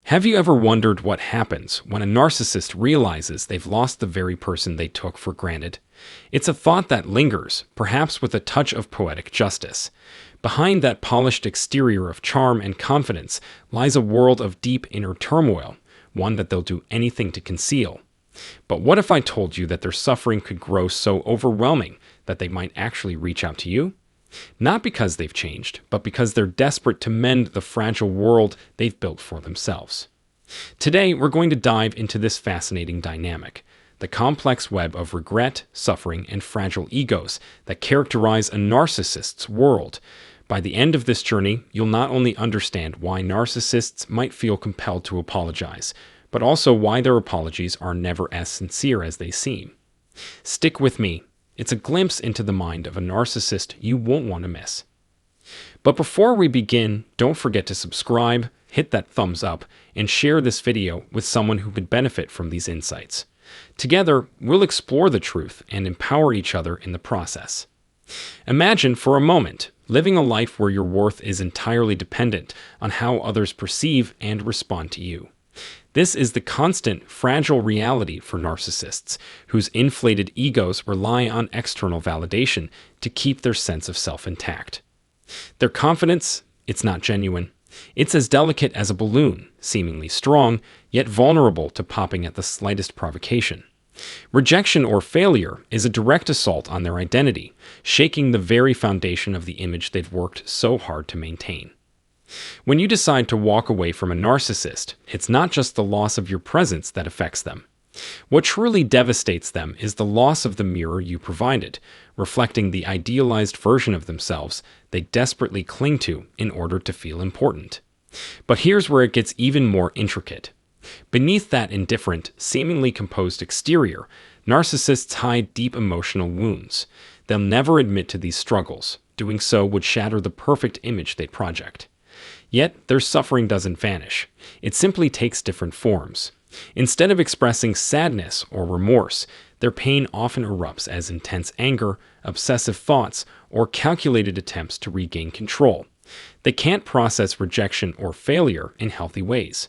Have you ever wondered what happens when a narcissist realizes they've lost the very person they took for granted? It's a thought that lingers, perhaps with a touch of poetic justice. Behind that polished exterior of charm and confidence lies a world of deep inner turmoil, one that they'll do anything to conceal. But what if I told you that their suffering could grow so overwhelming that they might actually reach out to you? Not because they've changed, but because they're desperate to mend the fragile world they've built for themselves. Today, we're going to dive into this fascinating dynamic, the complex web of regret, suffering, and fragile egos that characterize a narcissist's world. By the end of this journey, you'll not only understand why narcissists might feel compelled to apologize, but also why their apologies are never as sincere as they seem. Stick with me. It's a glimpse into the mind of a narcissist you won't want to miss. But before we begin, don't forget to subscribe, hit that thumbs up, and share this video with someone who could benefit from these insights. Together, we'll explore the truth and empower each other in the process. Imagine for a moment living a life where your worth is entirely dependent on how others perceive and respond to you. This is the constant, fragile reality for narcissists, whose inflated egos rely on external validation to keep their sense of self intact. Their confidence, it's not genuine. It's as delicate as a balloon, seemingly strong, yet vulnerable to popping at the slightest provocation. Rejection or failure is a direct assault on their identity, shaking the very foundation of the image they've worked so hard to maintain. When you decide to walk away from a narcissist, it's not just the loss of your presence that affects them. What truly devastates them is the loss of the mirror you provided, reflecting the idealized version of themselves they desperately cling to in order to feel important. But here's where it gets even more intricate. Beneath that indifferent, seemingly composed exterior, narcissists hide deep emotional wounds. They'll never admit to these struggles. Doing so would shatter the perfect image they project. Yet, their suffering doesn't vanish. It simply takes different forms. Instead of expressing sadness or remorse, their pain often erupts as intense anger, obsessive thoughts, or calculated attempts to regain control. They can't process rejection or failure in healthy ways.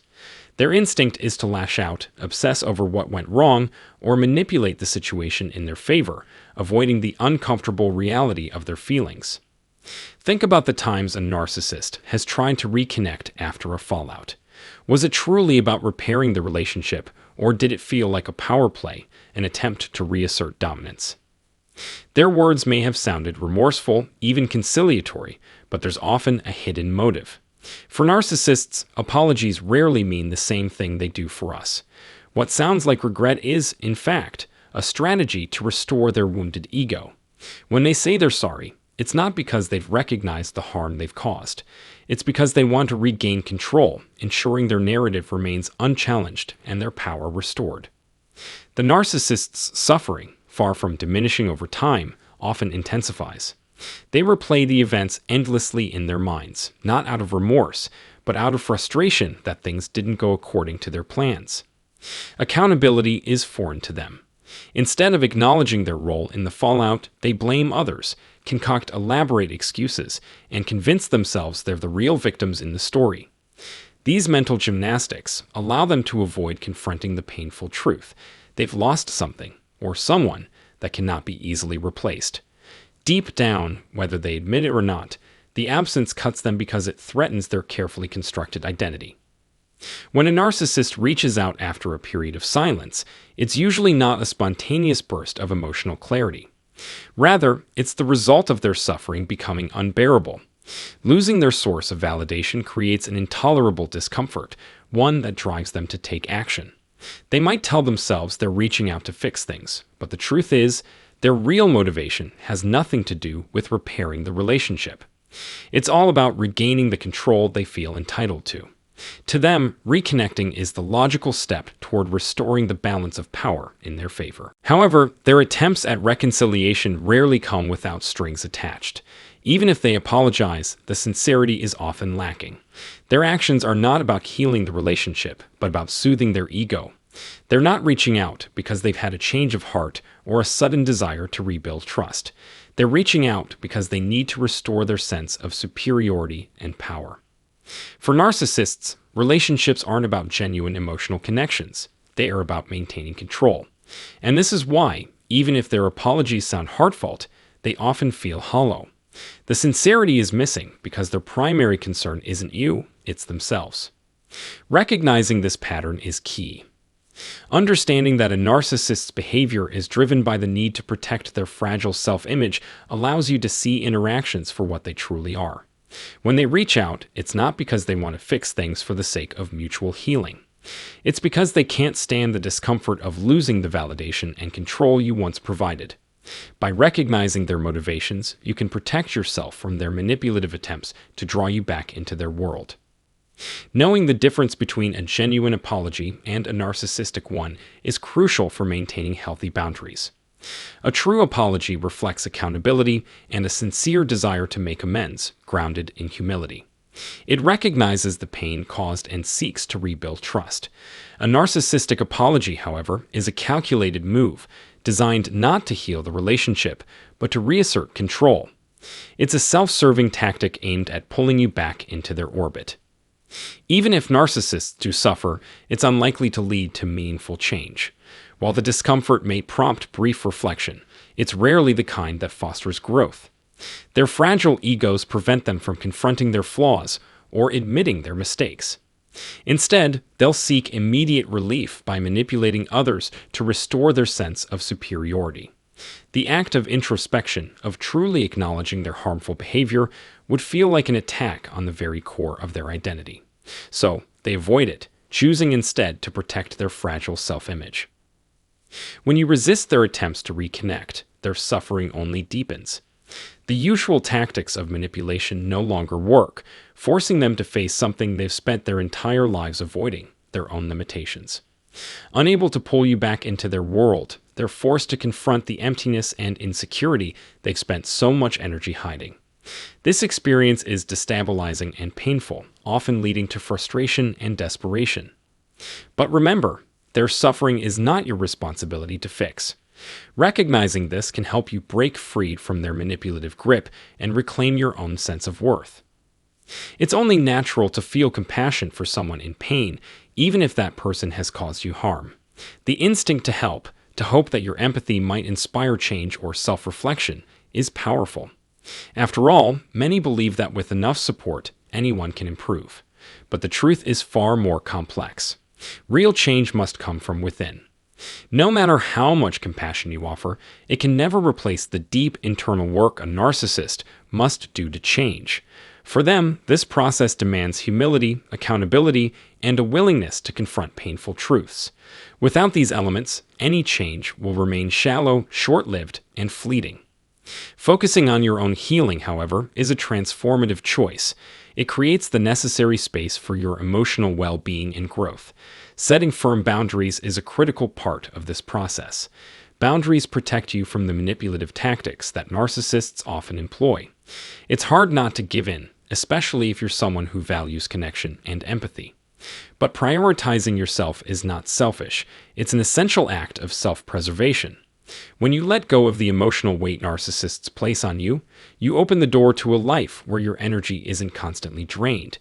Their instinct is to lash out, obsess over what went wrong, or manipulate the situation in their favor, avoiding the uncomfortable reality of their feelings. Think about the times a narcissist has tried to reconnect after a fallout. Was it truly about repairing the relationship, or did it feel like a power play, an attempt to reassert dominance? Their words may have sounded remorseful, even conciliatory, but there's often a hidden motive. For narcissists, apologies rarely mean the same thing they do for us. What sounds like regret is, in fact, a strategy to restore their wounded ego. When they say they're sorry, it's not because they've recognized the harm they've caused. It's because they want to regain control, ensuring their narrative remains unchallenged and their power restored. The narcissist's suffering, far from diminishing over time, often intensifies. They replay the events endlessly in their minds, not out of remorse, but out of frustration that things didn't go according to their plans. Accountability is foreign to them. Instead of acknowledging their role in the fallout, they blame others, concoct elaborate excuses, and convince themselves they're the real victims in the story. These mental gymnastics allow them to avoid confronting the painful truth. They've lost something, or someone, that cannot be easily replaced. Deep down, whether they admit it or not, the absence cuts them because it threatens their carefully constructed identity. When a narcissist reaches out after a period of silence, it's usually not a spontaneous burst of emotional clarity. Rather, it's the result of their suffering becoming unbearable. Losing their source of validation creates an intolerable discomfort, one that drives them to take action. They might tell themselves they're reaching out to fix things, but the truth is, their real motivation has nothing to do with repairing the relationship. It's all about regaining the control they feel entitled to. To them, reconnecting is the logical step toward restoring the balance of power in their favor. However, their attempts at reconciliation rarely come without strings attached. Even if they apologize, the sincerity is often lacking. Their actions are not about healing the relationship, but about soothing their ego. They're not reaching out because they've had a change of heart or a sudden desire to rebuild trust. They're reaching out because they need to restore their sense of superiority and power. For narcissists, relationships aren't about genuine emotional connections. They are about maintaining control. And this is why, even if their apologies sound heartfelt, they often feel hollow. The sincerity is missing because their primary concern isn't you, it's themselves. Recognizing this pattern is key. Understanding that a narcissist's behavior is driven by the need to protect their fragile self-image allows you to see interactions for what they truly are. When they reach out, it's not because they want to fix things for the sake of mutual healing. It's because they can't stand the discomfort of losing the validation and control you once provided. By recognizing their motivations, you can protect yourself from their manipulative attempts to draw you back into their world. Knowing the difference between a genuine apology and a narcissistic one is crucial for maintaining healthy boundaries. A true apology reflects accountability and a sincere desire to make amends, grounded in humility. It recognizes the pain caused and seeks to rebuild trust. A narcissistic apology, however, is a calculated move, designed not to heal the relationship, but to reassert control. It's a self-serving tactic aimed at pulling you back into their orbit. Even if narcissists do suffer, it's unlikely to lead to meaningful change. While the discomfort may prompt brief reflection, it's rarely the kind that fosters growth. Their fragile egos prevent them from confronting their flaws or admitting their mistakes. Instead, they'll seek immediate relief by manipulating others to restore their sense of superiority. The act of introspection, of truly acknowledging their harmful behavior, would feel like an attack on the very core of their identity. So, they avoid it, choosing instead to protect their fragile self-image. When you resist their attempts to reconnect, their suffering only deepens. The usual tactics of manipulation no longer work, forcing them to face something they've spent their entire lives avoiding, their own limitations. Unable to pull you back into their world, they're forced to confront the emptiness and insecurity they've spent so much energy hiding. This experience is destabilizing and painful, often leading to frustration and desperation. But remember, their suffering is not your responsibility to fix. Recognizing this can help you break free from their manipulative grip and reclaim your own sense of worth. It's only natural to feel compassion for someone in pain, even if that person has caused you harm. The instinct to help, to hope that your empathy might inspire change or self-reflection, is powerful. After all, many believe that with enough support, anyone can improve. But the truth is far more complex. Real change must come from within. No matter how much compassion you offer, it can never replace the deep internal work a narcissist must do to change. For them, this process demands humility, accountability, and a willingness to confront painful truths. Without these elements, any change will remain shallow, short-lived, and fleeting. Focusing on your own healing, however, is a transformative choice. It creates the necessary space for your emotional well-being and growth. Setting firm boundaries is a critical part of this process. Boundaries protect you from the manipulative tactics that narcissists often employ. It's hard not to give in, especially if you're someone who values connection and empathy. But prioritizing yourself is not selfish. It's an essential act of self-preservation. When you let go of the emotional weight narcissists place on you, you open the door to a life where your energy isn't constantly drained.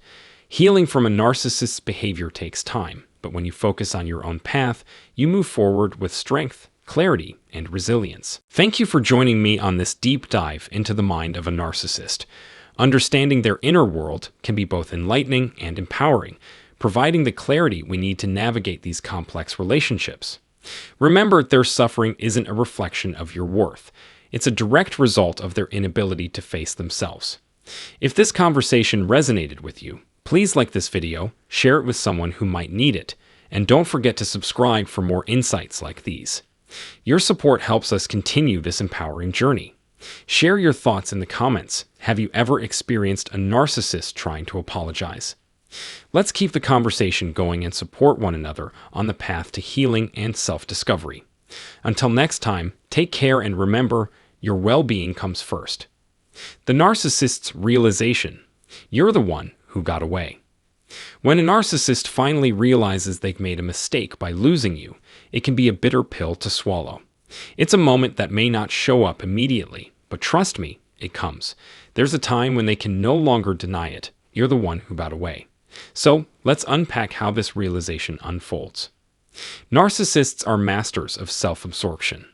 Healing from a narcissist's behavior takes time, but when you focus on your own path, you move forward with strength, clarity, and resilience. Thank you for joining me on this deep dive into the mind of a narcissist. Understanding their inner world can be both enlightening and empowering, providing the clarity we need to navigate these complex relationships. Remember, their suffering isn't a reflection of your worth. It's a direct result of their inability to face themselves. If this conversation resonated with you, please like this video, share it with someone who might need it, and don't forget to subscribe for more insights like these. Your support helps us continue this empowering journey. Share your thoughts in the comments. Have you ever experienced a narcissist trying to apologize? Let's keep the conversation going and support one another on the path to healing and self-discovery. Until next time, take care and remember, your well-being comes first. The narcissist's realization: you're the one who got away. When a narcissist finally realizes they've made a mistake by losing you, it can be a bitter pill to swallow. It's a moment that may not show up immediately, but trust me, it comes. There's a time when they can no longer deny it. You're the one who got away. So let's unpack how this realization unfolds. Narcissists are masters of self-absorption.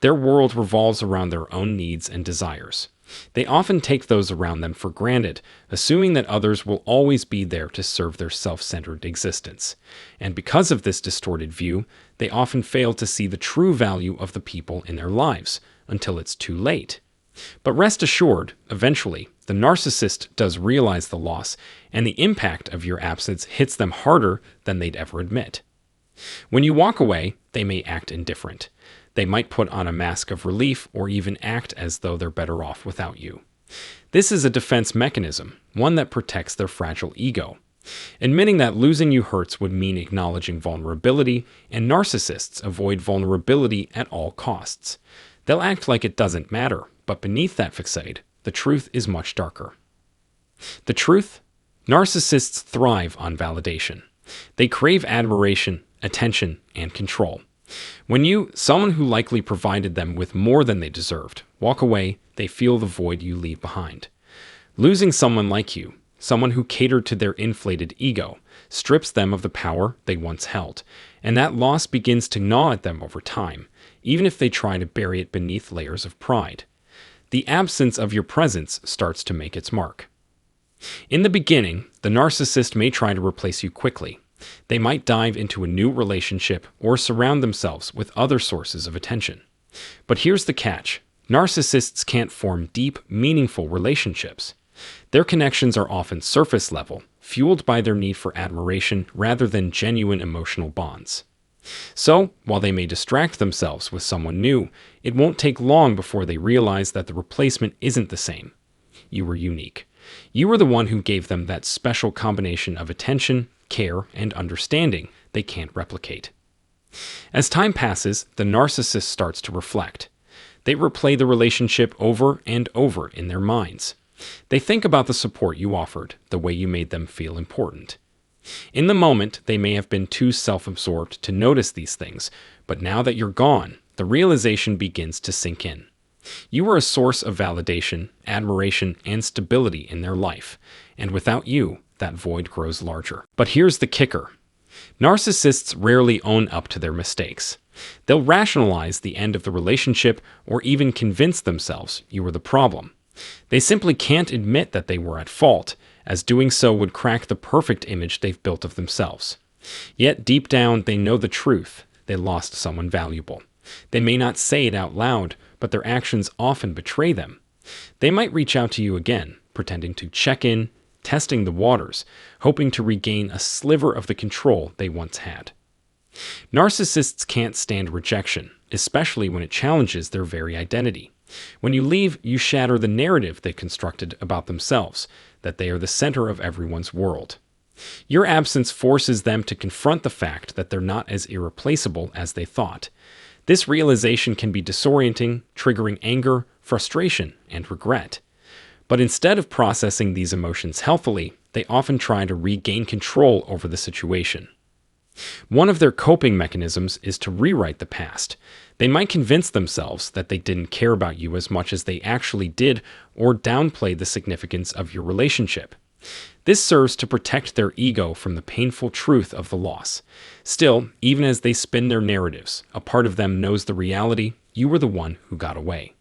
Their world revolves around their own needs and desires. They often take those around them for granted, assuming that others will always be there to serve their self-centered existence. And because of this distorted view, they often fail to see the true value of the people in their lives until it's too late. But rest assured, eventually, the narcissist does realize the loss, and the impact of your absence hits them harder than they'd ever admit. When you walk away, they may act indifferent. They might put on a mask of relief or even act as though they're better off without you. This is a defense mechanism, one that protects their fragile ego. Admitting that losing you hurts would mean acknowledging vulnerability, and narcissists avoid vulnerability at all costs. They'll act like it doesn't matter, but beneath that facade, the truth is much darker. The truth? Narcissists thrive on validation. They crave admiration, attention, and control. When you, someone who likely provided them with more than they deserved, walk away, they feel the void you leave behind. Losing someone like you, someone who catered to their inflated ego, strips them of the power they once held, and that loss begins to gnaw at them over time, even if they try to bury it beneath layers of pride. The absence of your presence starts to make its mark. In the beginning, the narcissist may try to replace you quickly. They might dive into a new relationship or surround themselves with other sources of attention. But here's the catch. Narcissists can't form deep, meaningful relationships. Their connections are often surface level, fueled by their need for admiration rather than genuine emotional bonds. So, while they may distract themselves with someone new, it won't take long before they realize that the replacement isn't the same. You were unique. You were the one who gave them that special combination of attention, care, and understanding they can't replicate. As time passes, the narcissist starts to reflect. They replay the relationship over and over in their minds. They think about the support you offered, the way you made them feel important. In the moment, they may have been too self-absorbed to notice these things, but now that you're gone, the realization begins to sink in. You were a source of validation, admiration, and stability in their life, and without you, that void grows larger. But here's the kicker. Narcissists rarely own up to their mistakes. They'll rationalize the end of the relationship or even convince themselves you were the problem. They simply can't admit that they were at fault, as doing so would crack the perfect image they've built of themselves. Yet deep down, they know the truth. They lost someone valuable. They may not say it out loud, but their actions often betray them. They might reach out to you again, pretending to check in, testing the waters, hoping to regain a sliver of the control they once had. Narcissists can't stand rejection, especially when it challenges their very identity. When you leave, you shatter the narrative they constructed about themselves, that they are the center of everyone's world. Your absence forces them to confront the fact that they're not as irreplaceable as they thought. This realization can be disorienting, triggering anger, frustration, and regret. But instead of processing these emotions healthily, they often try to regain control over the situation. One of their coping mechanisms is to rewrite the past. They might convince themselves that they didn't care about you as much as they actually did, or downplay the significance of your relationship. This serves to protect their ego from the painful truth of the loss. Still, even as they spin their narratives, a part of them knows the reality: you were the one who got away.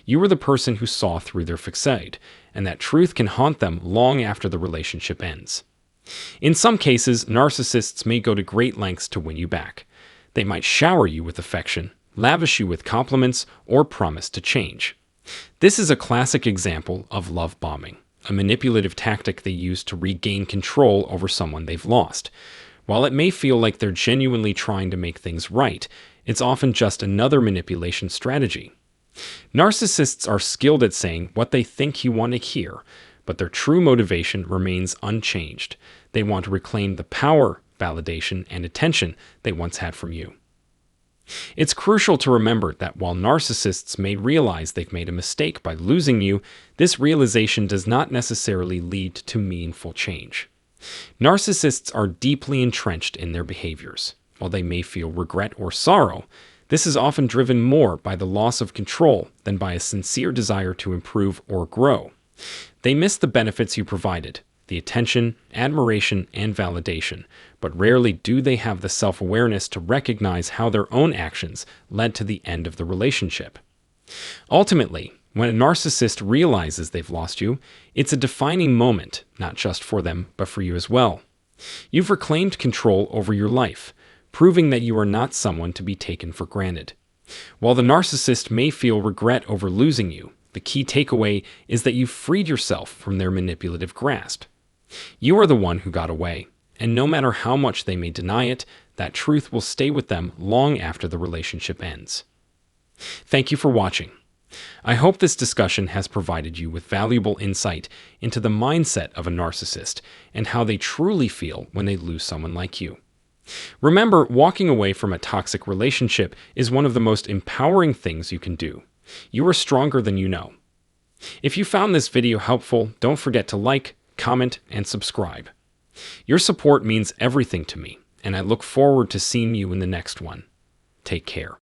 You were the person who saw through their facade, and that truth can haunt them long after the relationship ends. In some cases, narcissists may go to great lengths to win you back. They might shower you with affection, lavish you with compliments, or promise to change. This is a classic example of love bombing, a manipulative tactic they use to regain control over someone they've lost. While it may feel like they're genuinely trying to make things right, it's often just another manipulation strategy. Narcissists are skilled at saying what they think you want to hear, but their true motivation remains unchanged. They want to reclaim the power, validation, and attention they once had from you. It's crucial to remember that while narcissists may realize they've made a mistake by losing you, this realization does not necessarily lead to meaningful change. Narcissists are deeply entrenched in their behaviors. While they may feel regret or sorrow, this is often driven more by the loss of control than by a sincere desire to improve or grow. They miss the benefits you provided, the the attention, admiration, and validation, but rarely do they have the self-awareness to recognize how their own actions led to the end of the relationship. Ultimately, when a narcissist realizes they've lost you, it's a defining moment, not just for them, but for you as well. You've reclaimed control over your life, proving that you are not someone to be taken for granted. While the narcissist may feel regret over losing you, the key takeaway is that you've freed yourself from their manipulative grasp. You are the one who got away, and no matter how much they may deny it, that truth will stay with them long after the relationship ends. Thank you for watching. I hope this discussion has provided you with valuable insight into the mindset of a narcissist and how they truly feel when they lose someone like you. Remember, walking away from a toxic relationship is one of the most empowering things you can do. You are stronger than you know. If you found this video helpful, don't forget to like, comment, and subscribe. Your support means everything to me, and I look forward to seeing you in the next one. Take care.